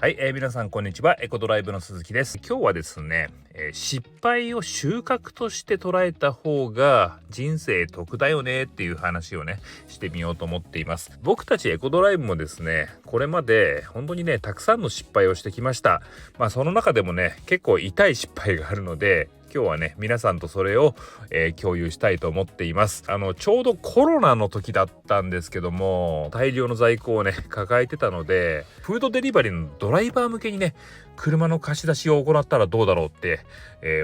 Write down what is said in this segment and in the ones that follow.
はい、皆さんこんにちは。エコドライブの鈴木です。今日はですね、失敗を収穫として捉えた方が人生得だよねっていう話をねしてみようと思っています。僕たちエコドライブもですね、これまで本当にねたくさんの失敗をしてきました。その中でもね結構痛い失敗があるので、今日はね皆さんとそれを、共有したいと思っています。ちょうどコロナの時だったんですけども、大量の在庫をね抱えてたので、フードデリバリーのドライバー向けにね車の貸し出しを行ったらどうだろうって、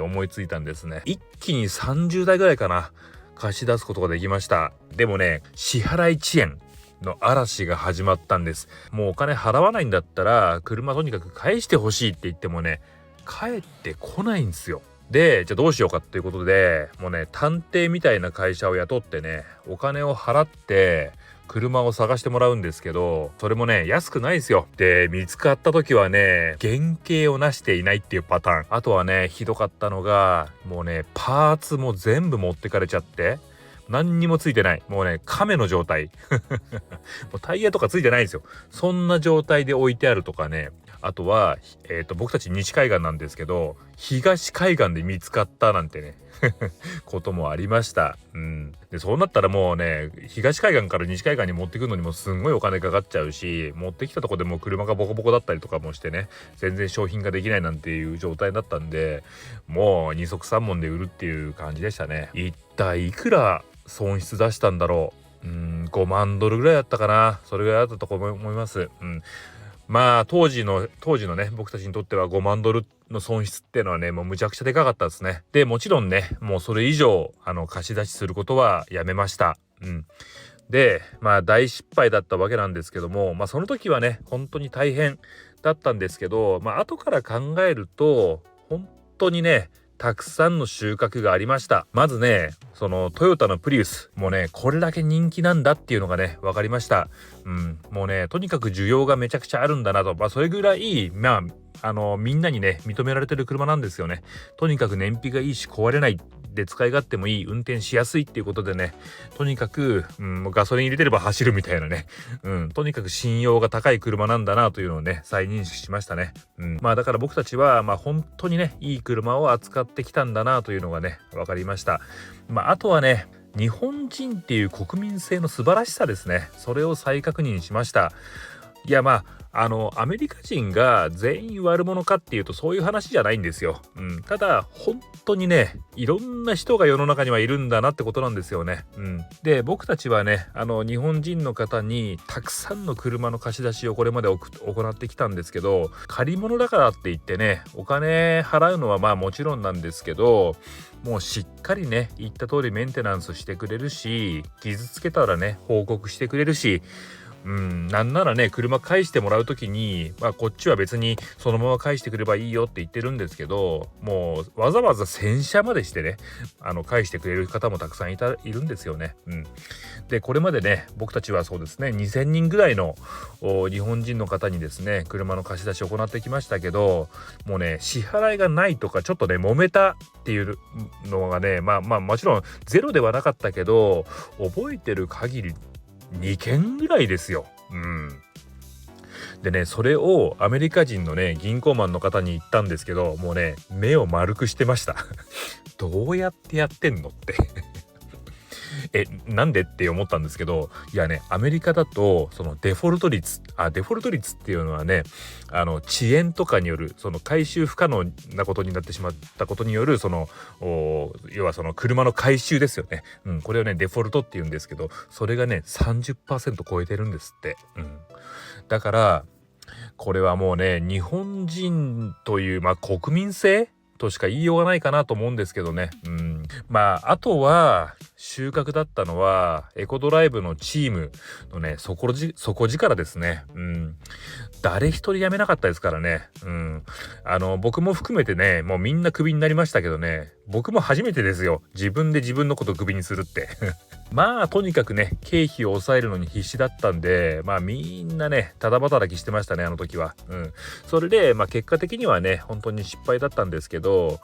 思いついたんですね。一気に30台ぐらいかな貸し出すことができました。でもね、支払い遅延の嵐が始まったんです。もうお金払わないんだったら車とにかく返してほしいって言ってもね返ってこないんですよ。で、じゃあどうしようかっていうことで、もうね探偵みたいな会社を雇ってねお金を払って車を探してもらうんですけど、それもね安くないですよ。で、見つかった時はね原型をなしていないっていうパターン。あとはねひどかったのが、もうねパーツも全部持ってかれちゃって何にもついてない、もうね亀の状態もうタイヤとかついてないんですよ。そんな状態で置いてあるとかね。あとは、僕たち西海岸なんですけど、東海岸で見つかったなんてねこともありました。で、そうなったらもうね東海岸から西海岸に持ってくるのにもすんごいお金かかっちゃうし、持ってきたとこでもう車がボコボコだったりとかもしてね、全然商品ができないなんていう状態だったんで、もう二足三門で売るっていう感じでしたね。一体いくら損失出したんだろう。5万ドルぐらいだったかな。それぐらいだったと思います。当時のね僕たちにとっては5万ドルの損失っていうのはねもうむちゃくちゃでかかったですね。で、もちろんねもうそれ以上貸し出しすることはやめました。で、大失敗だったわけなんですけども、その時はね本当に大変だったんですけど、後から考えると本当にねたくさんの収穫がありました。まずね、そのトヨタのプリウスもうねこれだけ人気なんだっていうのがね分かりました。もうねとにかく需要がめちゃくちゃあるんだなと、それぐらいみんなにね認められてる車なんですよね。とにかく燃費がいいし壊れないで、使い勝手もいい、運転しやすいっていうことでね、とにかく、ガソリン入れてれば走るみたいなね、とにかく信用が高い車なんだなというのをね再認識しましたね。だから僕たちは本当にねいい車を扱ってきたんだなというのがね分かりました。あとはね日本人っていう国民性の素晴らしさですね。それを再確認しました。いや、アメリカ人が全員悪者かっていうとそういう話じゃないんですよ。ただ本当にねいろんな人が世の中にはいるんだなってことなんですよね。で、僕たちはね日本人の方にたくさんの車の貸し出しをこれまで行ってきたんですけど、借り物だからって言ってねお金払うのはもちろんなんですけど、もうしっかりね言った通りメンテナンスしてくれるし、傷つけたらね報告してくれるし、なんならね車返してもらう時に、こっちは別にそのまま返してくればいいよって言ってるんですけど、もうわざわざ洗車までしてね返してくれる方もたくさんいるんですよね。で、これまでね僕たちはそうですね2000人ぐらいの日本人の方にですね車の貸し出しを行ってきましたけど、もうね支払いがないとかちょっとね揉めたっていうのがねもちろんゼロではなかったけど、覚えてる限り2件ぐらいですよ。でね、それをアメリカ人のね銀行マンの方に言ったんですけど、もうね目を丸くしてましたどうやってやってんのってなんでって思ったんですけど、いやねアメリカだとそのデフォルト率っていうのはね遅延とかによるその回収不可能なことになってしまったことによる要はその車の回収ですよね。これをねデフォルトって言うんですけど、それがね 30% 超えてるんですって。だからこれはもうね日本人という国民性としか言いようがないかなと思うんですけどね。あとは収穫だったのはエコドライブのチームのね底力ですね。誰一人辞めなかったですからね。僕も含めてねもうみんなクビになりましたけどね、僕も初めてですよ、自分で自分のことをクビにするってとにかくね経費を抑えるのに必死だったんで、みんなねただ働きしてましたね、あの時は。それで結果的にはね本当に失敗だったんですけど、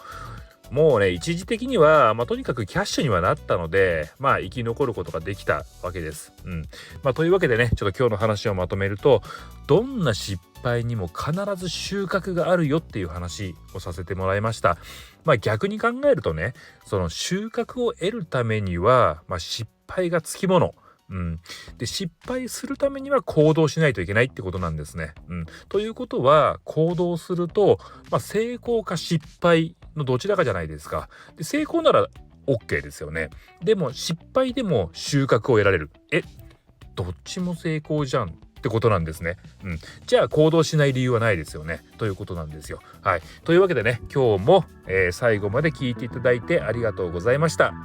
もうね一時的には、とにかくキャッシュにはなったので、生き残ることができたわけです。というわけでね、ちょっと今日の話をまとめると、どんな失敗にも必ず収穫があるよっていう話をさせてもらいました。逆に考えるとね、その収穫を得るためには、失敗がつきもの。で失敗するためには行動しないといけないってことなんですね。ということは行動すると、成功か失敗のどちらかじゃないですか。で成功なら OK ですよね。でも失敗でも収穫を得られる。どっちも成功じゃんってことなんですね。じゃあ行動しない理由はないですよねということなんですよ。というわけでね、今日も、最後まで聞いていただいてありがとうございました。